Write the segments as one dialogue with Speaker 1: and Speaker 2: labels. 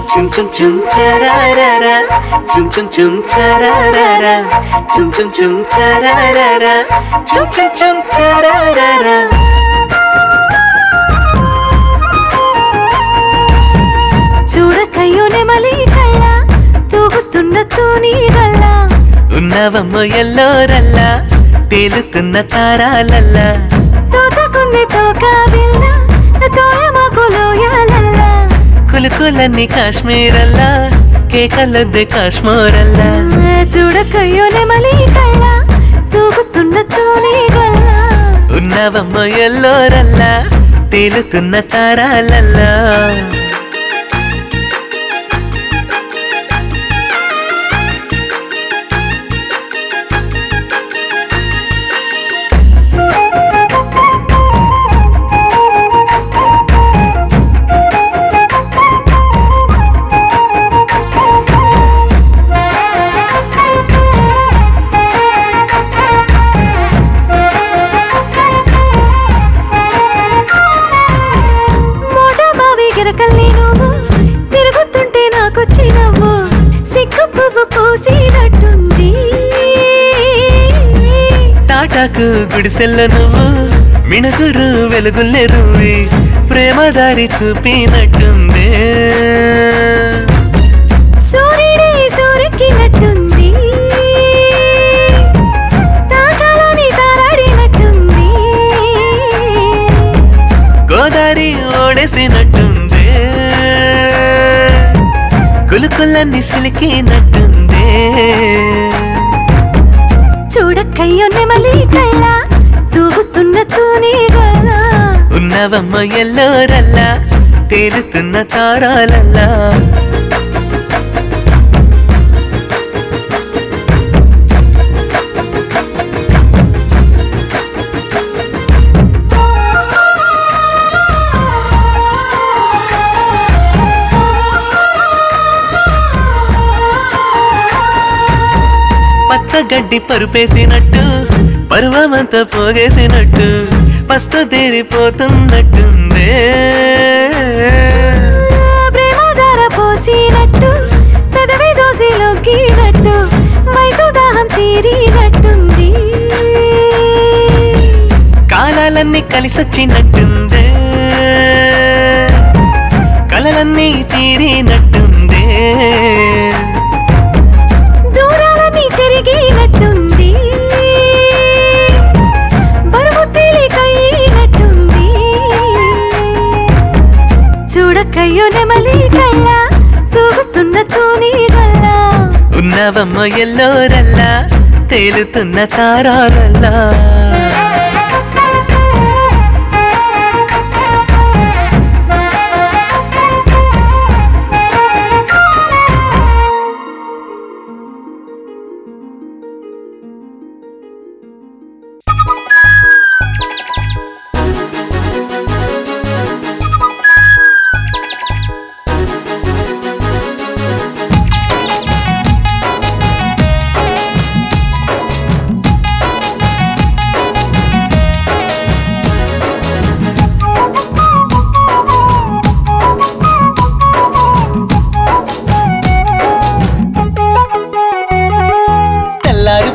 Speaker 1: chum chum chum chararara, chum chum chum chararara, chum chum chum chararara, chum chum chum chararara.
Speaker 2: చూడకయ్యో నెమలి కళ్ళ తూగుతున్న తూని గల్ల
Speaker 1: ఉన్నవమ్మ ఎల్లోరల్లా తేలుతున్న తారాలల్లా
Speaker 2: తోచకుంది తోక బిల్ల తోయమకులోయాలల్ల
Speaker 1: కులుకులన్నీ కాశ్మీరల్లా కేకలొద్దే కాశ్మీరల్లా
Speaker 2: చూడకయ్యో నెమలి కళ్ళ తూగుతున్న తూని గల్ల
Speaker 1: ఉన్నవమ్మ ఎల్లోరల్లా తేలుతున్న తారాలల్లా
Speaker 2: తిరుగుతుంటే నాకొచ్చి నవ్వు సిగ్గు పువ్వు పూసినట్టుంది
Speaker 1: తాటాకు గుడిసెల్ల నువ్వు మిణుగురు వెలుగుల్లే రువి ప్రేమ దారి చూపినట్టుంది
Speaker 2: సూర్యుడే సూరెక్కినట్టుంది తాకాలని తారాడినట్టుంది
Speaker 1: గోదారి ఓడేసినట్టుంది కులుకులన్నీ సిలికినట్టుంది
Speaker 2: చూడకయ్యో నెమలి కళ్ళ తూగుతున్న తూని గల్ల
Speaker 1: ఉన్నవమ్మ ఎల్లోరల్లా తేలుతున్న తారాలల్లా పచ్చగడ్డి పరుపేసినట్టు పరువమంతా పోగేసినట్టు పస్తు తీరిపోతున్నట్టుందే
Speaker 2: ప్రేమధార పోసినట్టు పెదవి దోసిలోకినట్టు వయసు దాహం తీరినట్టుంది
Speaker 1: కాలాలన్నీ కలిసొచ్చినట్టుందే కలలన్నీ తీరినట్టుందే
Speaker 2: దూరాలన్నీ చెరిగినట్టుంది బరువు తేలికైనట్టుంది చూడకయ్యో నెమలి కళ్ళ తూగుతున్న తూని గల్ల
Speaker 1: ఉన్నవమ్మ ఎల్లోరల్లా తేలుతున్న తారాలల్లా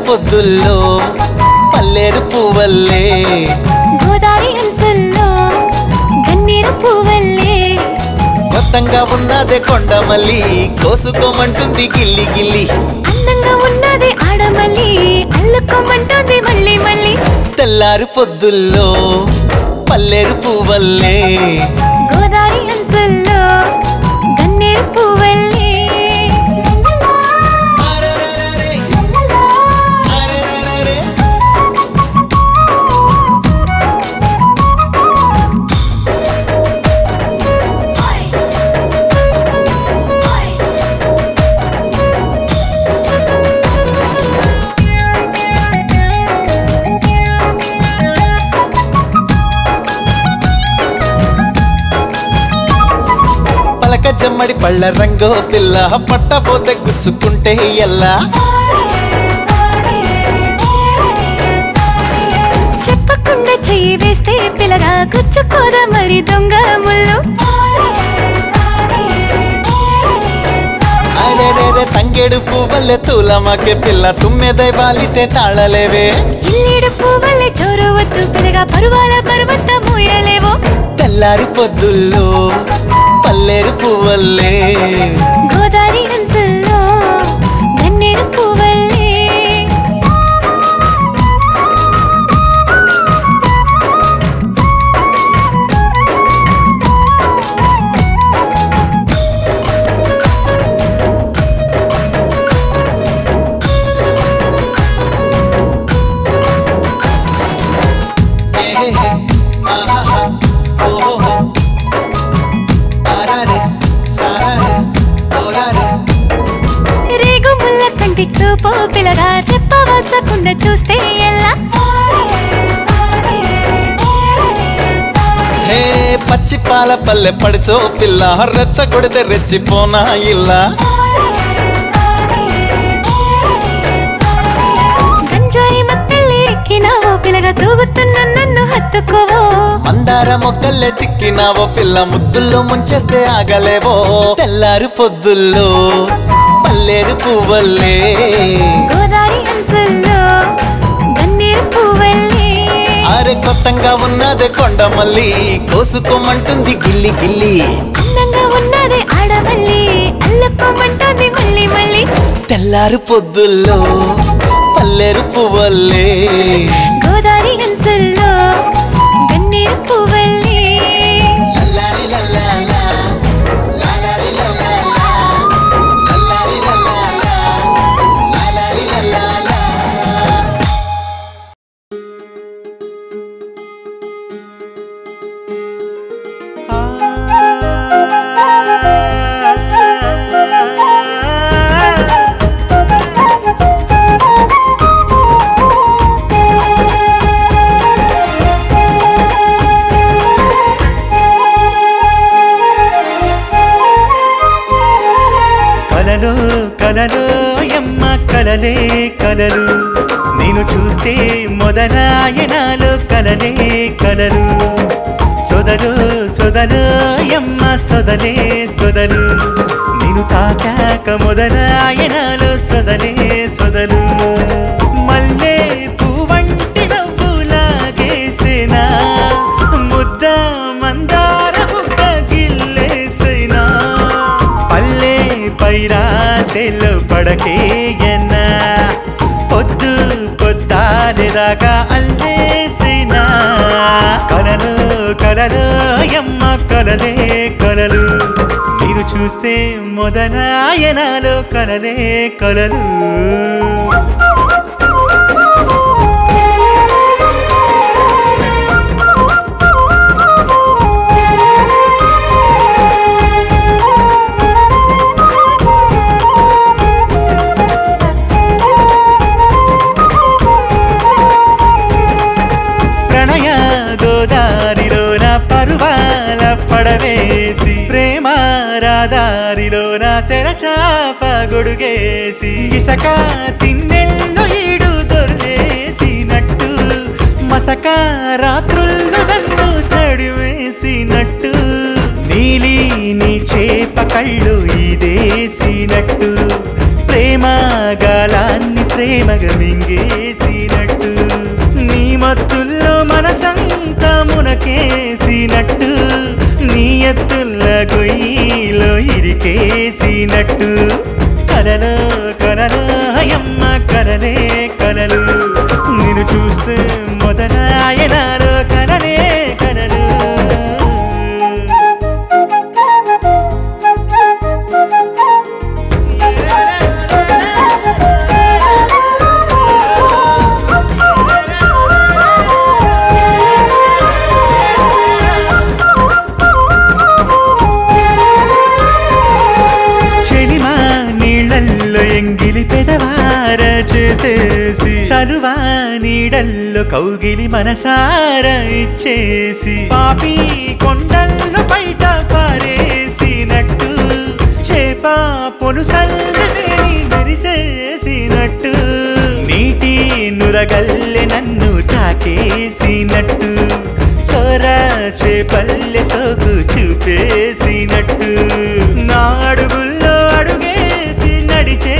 Speaker 1: పొద్దుల్లో పల్లేరు పువ్వల్లే
Speaker 2: గోదారి అంచుల్లో గన్నీరు పువ్వల్లే
Speaker 1: మొత్తంగా ఉన్నదే కొండమల్లి కోసుకోమంటుంది గిల్లి గిల్లి
Speaker 2: అందంగా ఉన్నదే ఆడమల్లి అల్లుకోమంటుంది మళ్ళీ మళ్ళీ
Speaker 1: తెల్లారు పొద్దుల్లో పల్లేరు పువ్వల్లే
Speaker 2: గోదారి అంచుల్లో గన్నీరు పువ్వల్లే
Speaker 1: జమ్మడి పళ్ళ రంగో పిల్ల పట్టపోతే గుచ్చుకుంటే ఎల్లా
Speaker 2: చెప్పకుండా చెయ్యి వేస్తే పిల్లగా గుచ్చుకోదా మరి దొంగ ముళ్ళు
Speaker 3: తంగేడు పువ్వల్లే తూలమాకే పిల్ల తుమ్మెదై వాలితే తాళలేవే
Speaker 2: జిల్లేడు పువ్వల్లే చోరవద్దు పిల్లగా పరువాల పర్వత మోయలేవో
Speaker 3: తెల్లారి పొద్దుల్లో పల్లేరు పువ్వల్లే
Speaker 2: గోదారి అంచుల్లో గన్నేరు పువ్వల్లే చూపో పిల్లగా రెప్పవాల్చకుండా చూస్తే ఎలా
Speaker 3: హే పచ్చి పాల పల్లె పడిచో పిల్ల రెచ్చ కొడితే రెచ్చిపోనా ఇల్లా
Speaker 2: గంజాయి మత్తెల్లి ఎక్కినావో పిల్లగా తూగుతున్న నన్ను హత్తుకోవో
Speaker 3: మందార మొక్కల్లే చిక్కినావో పిల్ల ముద్దుల్లో ముంచేస్తే ఆగలేవో తెల్లారు పొద్దుల్లో పల్లేరు పువ్వల్లే
Speaker 2: గోదారి అంచుల్లో గన్నేరు పువ్వల్లే
Speaker 3: అరే కొత్తంగా ఉన్నదే కొండమల్లి కోసుకోమంటుంది గిల్లి గిల్లి
Speaker 2: అందంగా ఉన్నదే ఆడమల్లి అల్లుకోమంటుంది మళ్ళీ మళ్ళీ
Speaker 3: తెల్లారు పొద్దుల్లో పల్లేరు పువ్వల్లే
Speaker 2: గోదారి అంచుల్లో గన్నేరు పువ్వల్లే
Speaker 3: లల్లాలి లల్లాలా లాలాలి లల్లాలా లల్లాలి లల్లాలా లాలాలి లల్లాలా
Speaker 1: కలలో యమ్మ కలలే కలలు నేను చూస్తే మొదలాయనాలో కలలే కలలు సొదలు యమ్మ సొదలే సొదలు నేను తాకాక మొదలాయనాలో సొదలు మల్లె పువ్వంటి నవ్వులాగేసేనా ముద్ద మందార బుగ్గ గిల్లేసేనా పల్లె పైరాసెలు పడకేయన్నా పొద్దు పొద్దాలేదాకా అల్లేసినా కలలు యమ్మ కలలే కలలు నేను చూస్తే మొదలాయనాలో కలలే కలలు పడవేసి ప్రేమ రాదారిలోన తెరచాప గొడుగేసి ఇసక తిన్నెల్లో ఈడు దొర్లేసినట్టు మసక రాత్రుల్లో నన్ను తడివేసినట్టు నీలి నీ చేప కళ్ళు ఇదేసినట్టు ప్రేమ గాలాన్ని ప్రేమగా మింగేసినట్టు నీ మత్తుల్లో మనసంతా మునకేసినట్టు నీ ఎత్తుల్ల గొయ్యిలో ఇరికేసినట్టు కలలో యమ్మ కలలే కలలు నేను చూస్తే మొదలాయనాలో కలలే కలలు ఎంగిలి పెదవార చేసేసి చలువా నీడల్లో కౌగిలి మనసార ఇచ్చేసి పాపి కొండల్లో బయట పారేసినట్టు చేప పొలుసల్లి మెరిసేసినట్టు నీటి నురగల్లె నన్ను తాకేసినట్టు సోరా చేపల్లె సోకు చూపేసినట్టు నా అడుగుల్లో అడుగేసి నడిచే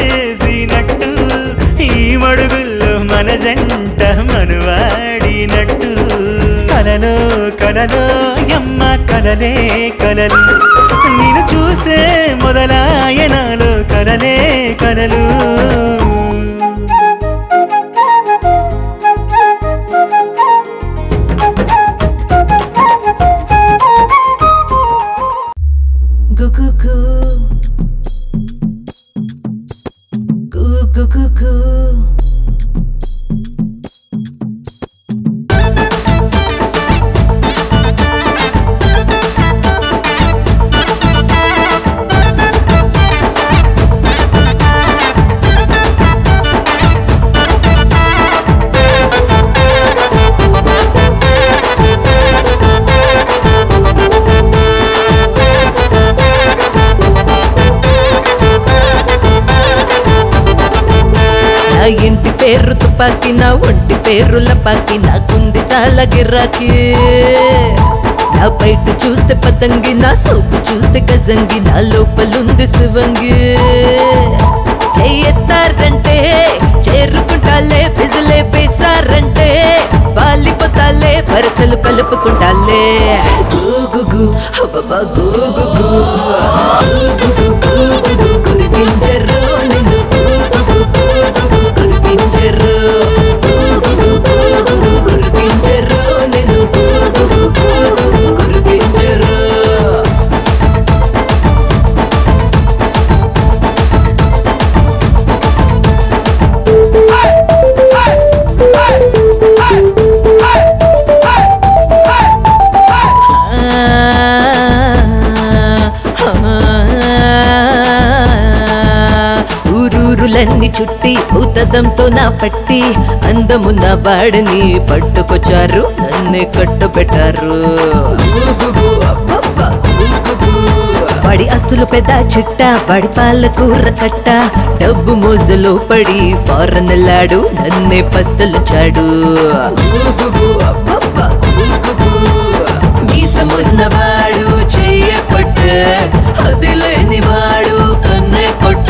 Speaker 1: కలలో కలలో యమ్మ కలలే కలలు నిన్ను చూస్తే మొదలాయనాలో కలలే కలలు
Speaker 4: ఇంటి పేరు తుపాకి నా ఒంటి పేరు లపాకి నాకుంది చాలా గిరాకీ నా బయట చూస్తే పతంగి నా సోపు చూస్తే గజంగి నా లోపలుంది శివంగి చెయ్యెత్తారంటే చేరుకుంటాలే బిజులే పేసారంటే వాలిపోతాలే వరసలు కలుపుకుంటాలే గూగుగు బాబా గూగుగు గురికించరు నిన్ను గురికించరు గురికించరు నిన్ను గురికించరు ఊరూరులన్నీ చుట్టి ఊతదంతో నా పట్టి అందమున్న వాడిని పట్టుకొచ్చారు నన్నే కట్టుబెట్టారు వాడి అస్తులు పెద్ద చిట్ట వాడి పాల కూర కట్ట డబ్బు మోజులో పడి ఫారెన్ వెళ్ళాడు నన్నే పస్తలుచాడు మీసమున్నవాడు చెయ్యపట్ట అది లేని వాడు కన్నే కొట్ట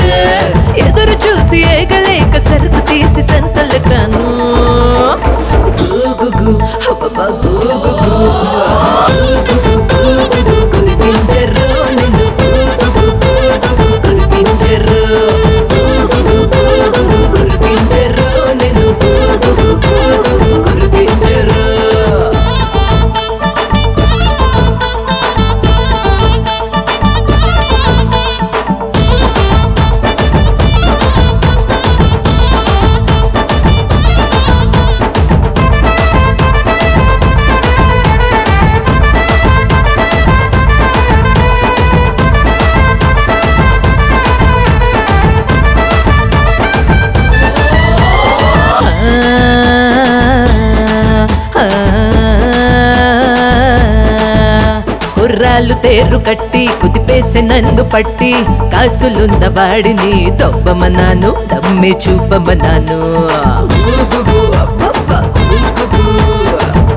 Speaker 4: ఎదురు చూసి ఏగలేక సరుకు తీసి సంతలటాను గూగుగు బాబా గూగుగు గురికించరు నిన్ను గురికించరు గురికించరు నిన్ను గురికించరు కుర్రాలు తేరు కట్టి కుదిపేసే నన్ను పట్టి కాసులున్న వాడిని దొబ్బమన్నాను దమ్మే చూపమన్నాను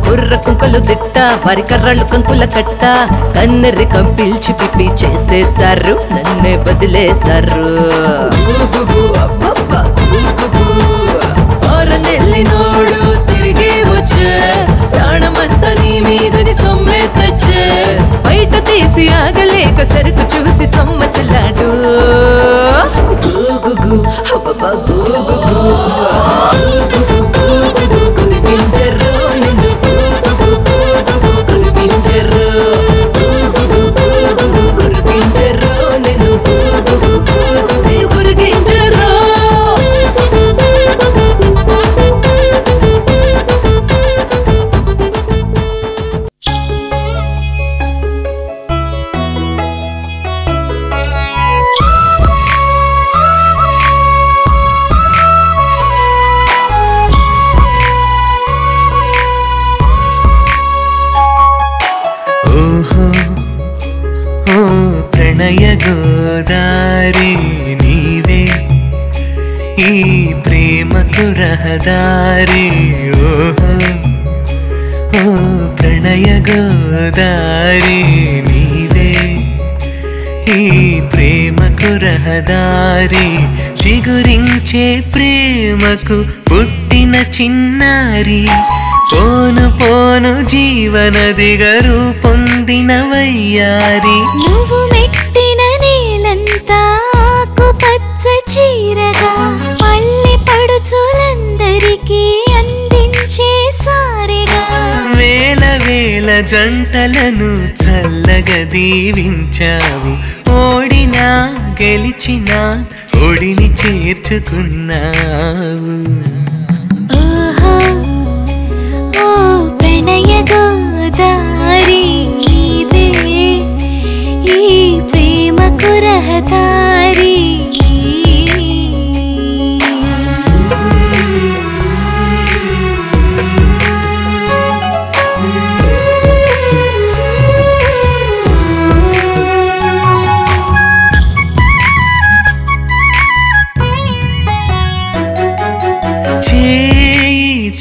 Speaker 4: కుర్ర కుంకలు తిట్ట వారి కర్రలు కంకుల కట్ట కన్నెర్రి కంపిల్చి పిప్పి చేసేశారు నన్నే వదిలేశారు ఫారెన్ వెళ్ళినోడు తిరిగి వచ్చే ప్రాణమంతా నీ మీదని సొమ్మే తెచ్చే బయట తీసి ఆగలేక సరుకు చూసి సొమ్మసిల్లాడు గూగుగు బాబా గూగుగు గురికించరు నిన్ను గురికించరు గురికించరు నిన్ను గురికించరు
Speaker 1: ప్రణయ గోదారి నీవే ఈ ప్రేమకు రహదారి ఓహో ఓ ప్రణయ గోదారి నీవే ఈ ప్రేమకు రహదారి చిగురించే ప్రేమకు పుట్టిన చిన్నారి పోను పోను జీవనదిగా రూపొందిన వయ్యారి
Speaker 2: నువ్వు మెట్టిన నేలంతా ఆకుపచ్చ చీరగా పల్లె పడుచులందరికీ అందించే సారెగా
Speaker 1: వేల వేల జంటలను చల్లగా దీవించావు ఓడినా గెలిచినా ఓడిని చేర్చుకున్నావు
Speaker 2: ఓహో ఓ ప్రణయ గోదారి నీవే ఈ ప్రేమకు రహదారి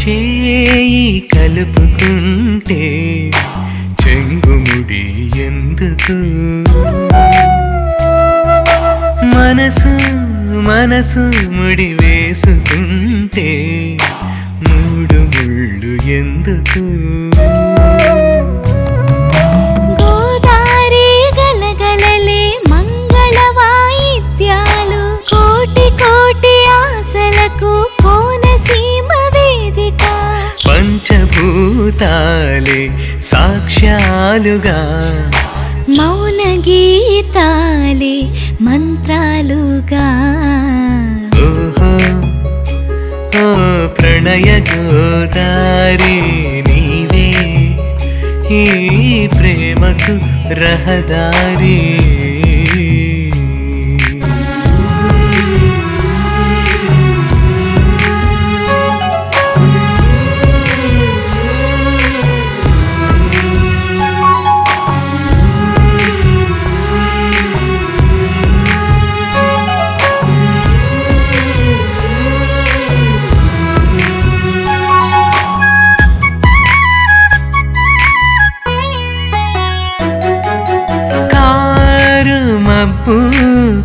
Speaker 1: చేయి కలుపుకుంటే చెంగుముడి ఎందుకు మనసు ముడి వేసుకుంటే మూడు ముళ్ళు ఎందుకు
Speaker 2: గోదారి గలగలలే మంగళ వాయిద్యాలు కోటి కోటి ఆశలకు కోనసీమ వేదిక
Speaker 1: పంచభూతాలే సాక్ష్యాలుగా
Speaker 2: మౌన గీతాలే మంత్రాలుగా
Speaker 1: ఓహో ఓ ప్రణయ గోదారి నీవే ఈ ప్రేమకు రహదారి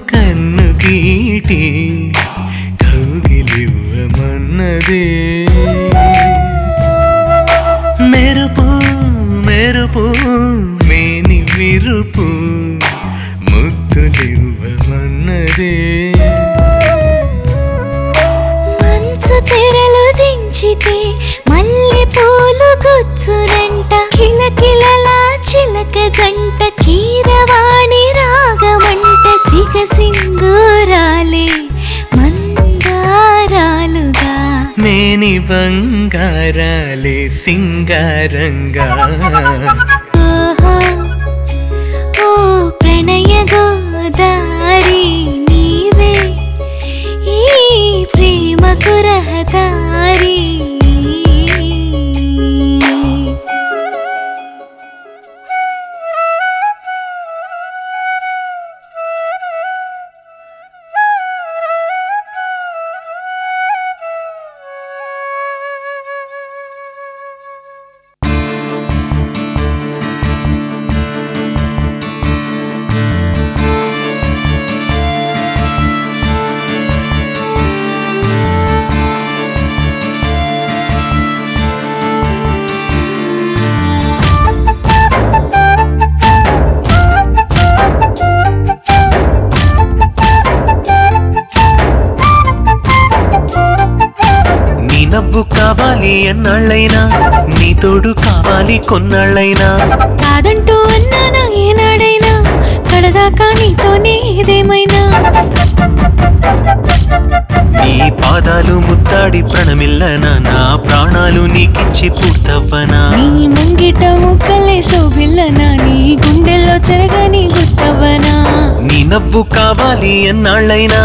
Speaker 1: కన్ను గీటి కౌగిలివ్వమన్నదే మెరుపు మెరుపు మేని విరుపు ముద్దులివ్వమన్నదే
Speaker 2: మంచు తెరలు దించితే మల్లె పూలు గుచ్చునంట కిలకిలలా చిలక జంట కీరవాణి రాగమంట సిగ సింధూరాలే మందారాలుగా
Speaker 1: మేని బంగారాలే సింగారంగా
Speaker 2: ఓహో ఓ ప్రణయ గోదారి నీవే ఈ ప్రేమకు రహదారి
Speaker 1: నవ్వు కావాలి ఎన్నాళ్ళైనా నీ తోడు కావాలి కొన్నాళ్ళైనా
Speaker 2: కాదంటూ అన్నానా ఏనాడైనా కడదాకా నీతోనే ఏదేమైనా
Speaker 1: నీ పాదాలు ముద్దాడి ప్రణమిల్లనా నా ప్రాణాలు నీకిచ్చి పూర్తవ్వనా
Speaker 2: నీ ముంగిట ముక్కలే శోభిల్లనా నీ గుండెల్లో చెరగని గుర్తవ్వనా
Speaker 1: నీ నవ్వు కావాలి ఎన్నాళ్ళైనా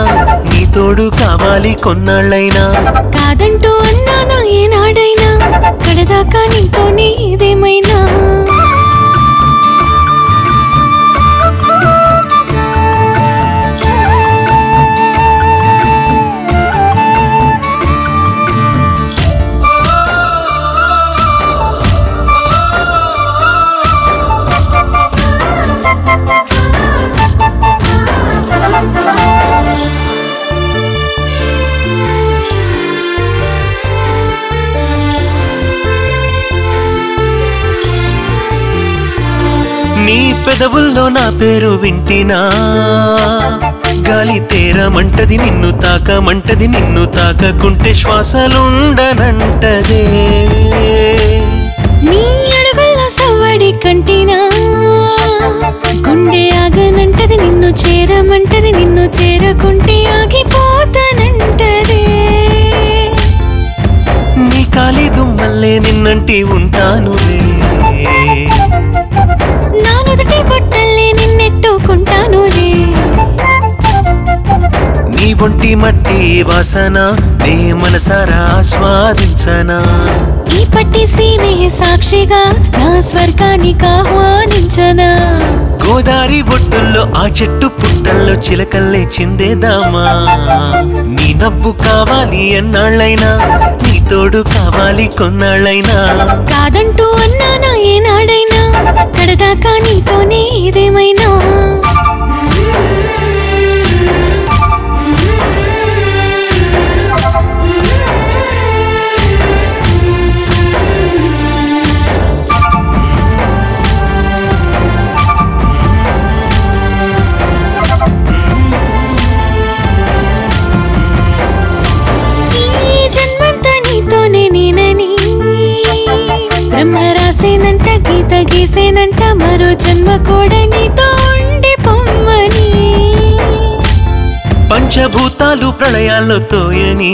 Speaker 1: నీ తోడు కావాలి కొన్నాళ్ళైనా
Speaker 2: కాదంటూ అన్నానా ఏనాడైనా కడదాకా నీతోనే ఏదేమైనా
Speaker 1: పెదవుల్లో నా పేరు వింటినా గాలి తేరమంటది నిన్ను తాకమంటది నిన్ను తాకకుంటే శ్వాసలుండనంటదే
Speaker 2: నీ అడుగుల్లో సవ్వడి కంటినా గుండె ఆగనంటది నిన్ను చేరమంటది నిన్ను చేరకుంటే ఆగిపోతానంటదే
Speaker 1: నీ కాలి దుమ్మల్లే నిన్నంటి ఉంటానులే
Speaker 2: నా నుదుటి బొట్టల్లే నిన్నెట్టుకుంటానులే
Speaker 1: నీ ఒంటి మట్టి వాసన నే మనసారా ఆస్వాదించనా
Speaker 2: ఈ పట్టి సీమే సాక్షిగా నా స్వర్గానికి ఆహ్వానించనా
Speaker 1: గోదారి ఒడ్డుల్లో ఆ చెట్టు పుట్టల్లో చిలకల్లే చిందేదామా నీ నవ్వు కావాలి ఎన్నాళ్ళైనా నీ తోడు కావాలి కొన్నాళ్ళైనా
Speaker 2: కాదంటూ అన్నానా ఏనాడైనా కడదాకా నీతోనే ఏదేమైనా బ్రహ్మరాసేనంట గీత గీసేనంట మరో జన్మ కూడా నీతో ఉండి పొమ్మని
Speaker 1: పంచభూతాలు ప్రళయాల్లో తోయని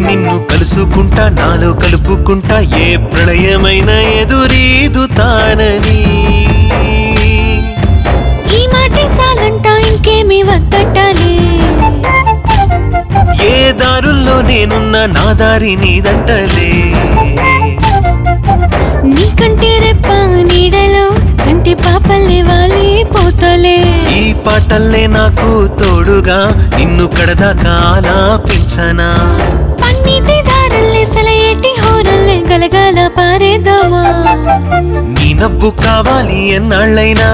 Speaker 1: నిన్ను కలుసుకుంటా నాలో కలుపుకుంటా ఏ ప్రళయమైనా ఎదురీదుతానని
Speaker 2: ఈ మాటే చాలంట ఇంకేమీ వద్దంటాలే
Speaker 1: ఏ దారుల్లో నేనున్నా నా దారి నీదంటలే
Speaker 2: నీకంటే రెప్ప నీడలో చంటి పాపల్లే వాలి పోతలే
Speaker 1: ఈ పాటల్లే నాకు తోడుగా నిన్ను కడదాకా ఆలాపించనా
Speaker 2: పన్నీటి దారల్లే సెలయేటి హోరల్లే గలగల పారేద్దామా
Speaker 1: నీ నవ్వు కావాలి ఎన్నాళ్ళైనా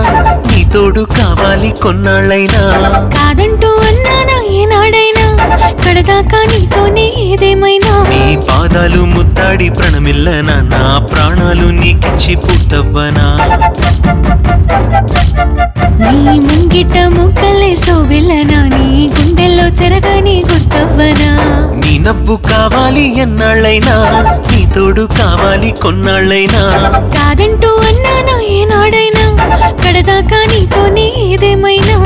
Speaker 1: నీ తోడు కావాలి కొన్నాళ్ళైనా
Speaker 2: కాదంటూ అన్నానా ఏనాడైనా కడదాకా నీతోనే ఏదేమైనా
Speaker 1: నీ పాదాలు ముద్దాడి ప్రణమిల్లనా నా ప్రాణాలు నీకిచ్చి పూర్తవ్వనా
Speaker 2: నీ ముంగిట ముక్కలే శోభిల్లనా నీ గుండెల్లో చెరగని గుర్తవ్వనా
Speaker 1: నీ నవ్వు కావాలి ఎన్నాళ్ళైనా నీ తోడు కావాలి కొన్నాళ్ళైనా
Speaker 2: కాదంటూ అన్నానా ఏనాడైనా కడదాకా నీతోనే ఏదేమైనా